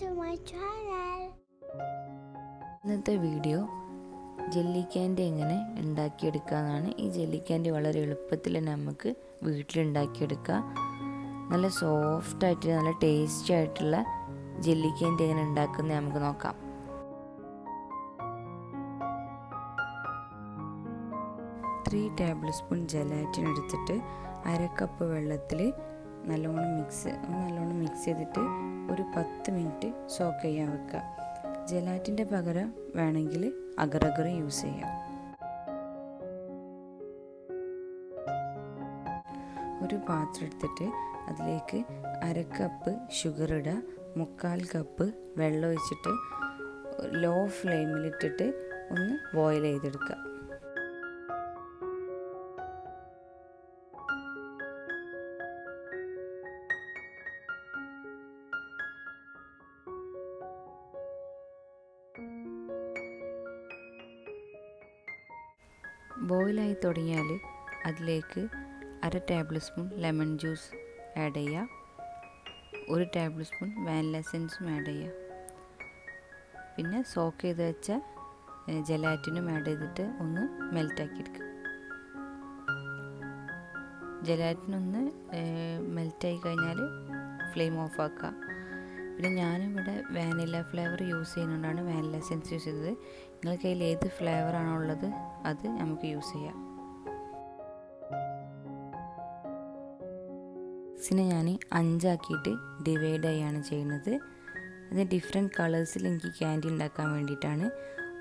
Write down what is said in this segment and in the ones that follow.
to my channel. ഇന്നത്തെ video jelly candy എങ്ങനെ ഉണ്ടാക്കിയെടുക്കാമെന്നാണ്. ഈ ജെല്ലി ക്യാൻഡി വളരെ എളുപ്പത്തിൽ നമുക്ക് വീട്ടിലുണ്ടാക്കിയെടുക്കാം. നല്ല സോഫ്റ്റായിട്ട് നല്ല ടേസ്റ്റി ആയിട്ടുള്ള ജെല്ലി ക്യാൻഡി എങ്ങനെ ഉണ്ടാക്കുന്നത് നമുക്ക് നോക്കാം. ത്രീ ടേബിൾ സ്പൂൺ ജലാറ്റിൻ എടുത്തിട്ട് 1/2 കപ്പ് വെള്ളത്തിൽ നല്ലോണം മിക്സ് ചെയ്തിട്ട് ഒരു 10 മിനിറ്റ് സോക്ക് ചെയ്യാൻ വെക്കുക. ജലാറ്റിൻ്റെ പകരം വേണമെങ്കിൽ അഗർ യൂസ് ചെയ്യാം. ഒരു പാത്രം എടുത്തിട്ട് അതിലേക്ക് 1/2 കപ്പ് ഷുഗർ ഇടുക. 3/4 കപ്പ് വെള്ളം ഒഴിച്ചിട്ട് ലോ ഫ്ലെയിമിലിട്ടിട്ട് ഒന്ന് ബോയിൽ ചെയ്തെടുക്കുക. ബോയിലായി തുടങ്ങിയാൽ അതിലേക്ക് 1/2 table spoon lemon juice add ചെയ്യുക. 1 ടേബിൾ സ്പൂൺ വാനില എസൻസും ആഡ് ചെയ്യുക. പിന്നെ സോക്ക് ചെയ്ത് വെച്ച ജലാറ്റിനും ആഡ് ചെയ്തിട്ട് ഒന്ന് മെൽറ്റാക്കി എടുക്കുക. ജലാറ്റിനൊന്ന് മെൽറ്റായി കഴിഞ്ഞാൽ ഫ്ലെയിം ഓഫ് ആക്കുക. പിന്നെ ഞാനിവിടെ വാനില ഫ്ലേവർ യൂസ് ചെയ്യുന്നതുകൊണ്ടാണ് വാനില എസൻസ് യൂസ് ചെയ്തത്. നിങ്ങളുടെ കയ്യിൽ ഏത് ഫ്ലേവറാണോ ഉള്ളത് അത് നമുക്ക് യൂസ് ചെയ്യാം. ഇതിനെ ഞാൻ 5 ആക്കിയിട്ട് ഡിവൈഡ് ചെയ്യാണ് ചെയ്യുന്നത്. അത് ഡിഫറെൻറ്റ് കളേഴ്സിൽ എനിക്ക് ക്യാൻഡി ഉണ്ടാക്കാൻ വേണ്ടിയിട്ടാണ്.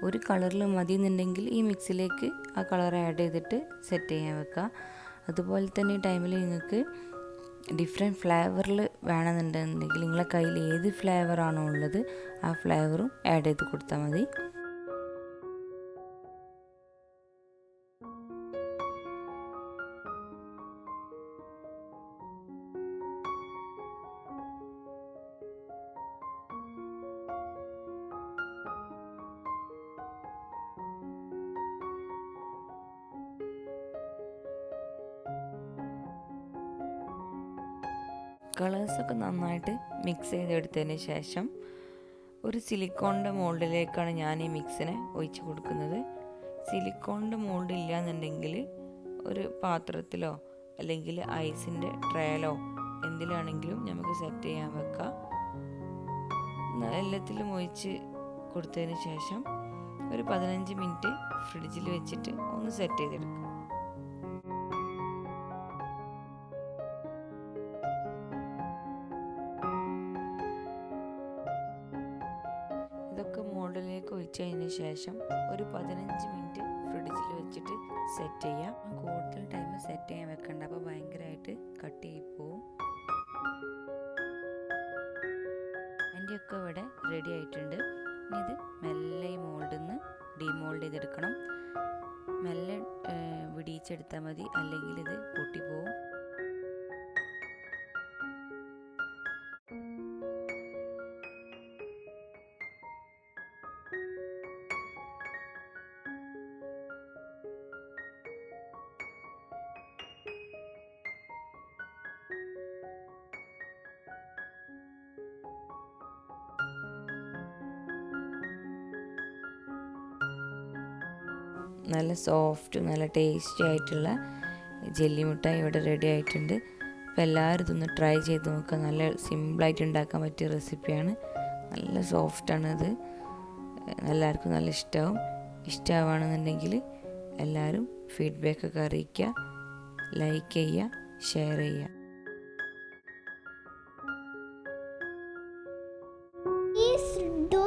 ഒരു കളറിൽ മതി എന്നുണ്ടെങ്കിൽ ഈ മിക്സിലേക്ക് ആ കളർ ആഡ് ചെയ്തിട്ട് സെറ്റ് ചെയ്യാൻ വെക്കുക. അതുപോലെ തന്നെ ഈ ടൈമിൽ നിങ്ങൾക്ക് ഡിഫറെൻറ്റ് ഫ്ലേവറിൽ വേണമെന്നുണ്ടെങ്കിൽ നിങ്ങളുടെ കയ്യിൽ ഏത് ഫ്ലേവറാണോ ഉള്ളത് ആ ഫ്ലേവറും ആഡ് ചെയ്ത് കൊടുത്താൽ മതി. കളേഴ്സൊക്കെ നന്നായിട്ട് മിക്സ് ചെയ്തെടുത്തതിന് ശേഷം ഒരു സിലിക്കോണിൻ്റെ മോൾഡിലേക്കാണ് ഞാൻ ഈ മിക്സിനെ ഒഴിച്ച് കൊടുക്കുന്നത്. സിലിക്കോണിൻ്റെ മോൾഡ് ഇല്ലയെന്നുണ്ടെങ്കിൽ ഒരു പാത്രത്തിലോ അല്ലെങ്കിൽ ഐസിൻ്റെ ട്രേയിലോ എന്തിലാണെങ്കിലും നമുക്ക് സെറ്റ് ചെയ്യാൻ വെക്കാം. എല്ലാത്തിലും ഒഴിച്ച് കൊടുത്തതിന് ശേഷം ഒരു 15 മിനിറ്റ് ഫ്രിഡ്ജിൽ വെച്ചിട്ട് ഒന്ന് സെറ്റ് ചെയ്തെടുക്കാം. ഇതൊക്കെ മോൾഡിലേക്ക് ഒഴിച്ചതിന് ശേഷം ഒരു 15 മിനിറ്റ് ഫ്രിഡ്ജിൽ വെച്ചിട്ട് സെറ്റ് ചെയ്യാം. കൂടുതൽ ടൈം സെറ്റ് ചെയ്യാൻ വെക്കണ്ട, അപ്പോൾ ഭയങ്കരമായിട്ട് കട്ട് ചെയ്ത് പോവും. എൻ്റെ ഒക്കെ ഇവിടെ റെഡി ആയിട്ടുണ്ട്. ഇനി ഇത് മെല്ലെ ഈ മോൾഡിൽ നിന്ന് ഡീമോൾഡ് ചെയ്തെടുക്കണം. മെല്ലെ വിടിയിച്ചെടുത്താൽ മതി, അല്ലെങ്കിൽ ഇത് പൊട്ടിപ്പോവും. നല്ല സോഫ്റ്റ് നല്ല ടേസ്റ്റി ആയിട്ടുള്ള ജെല്ലി മിഠായി ഇവിടെ റെഡി ആയിട്ടുണ്ട്. അപ്പോൾ എല്ലാവരും ഇതൊന്ന് ട്രൈ ചെയ്ത് നോക്കുക. നല്ല സിമ്പിളായിട്ട് ഉണ്ടാക്കാൻ പറ്റിയ റെസിപ്പിയാണ്. നല്ല സോഫ്റ്റാണ് ഇത്. എല്ലാവർക്കും നല്ല ഇഷ്ടമാവുകയാണെന്നുണ്ടെങ്കിൽ എല്ലാവരും ഫീഡ്ബാക്കൊക്കെ അറിയിക്കുക, ലൈക്ക് ചെയ്യുക, ഷെയർ ചെയ്യുക. Please do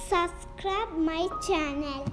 subscribe my channel.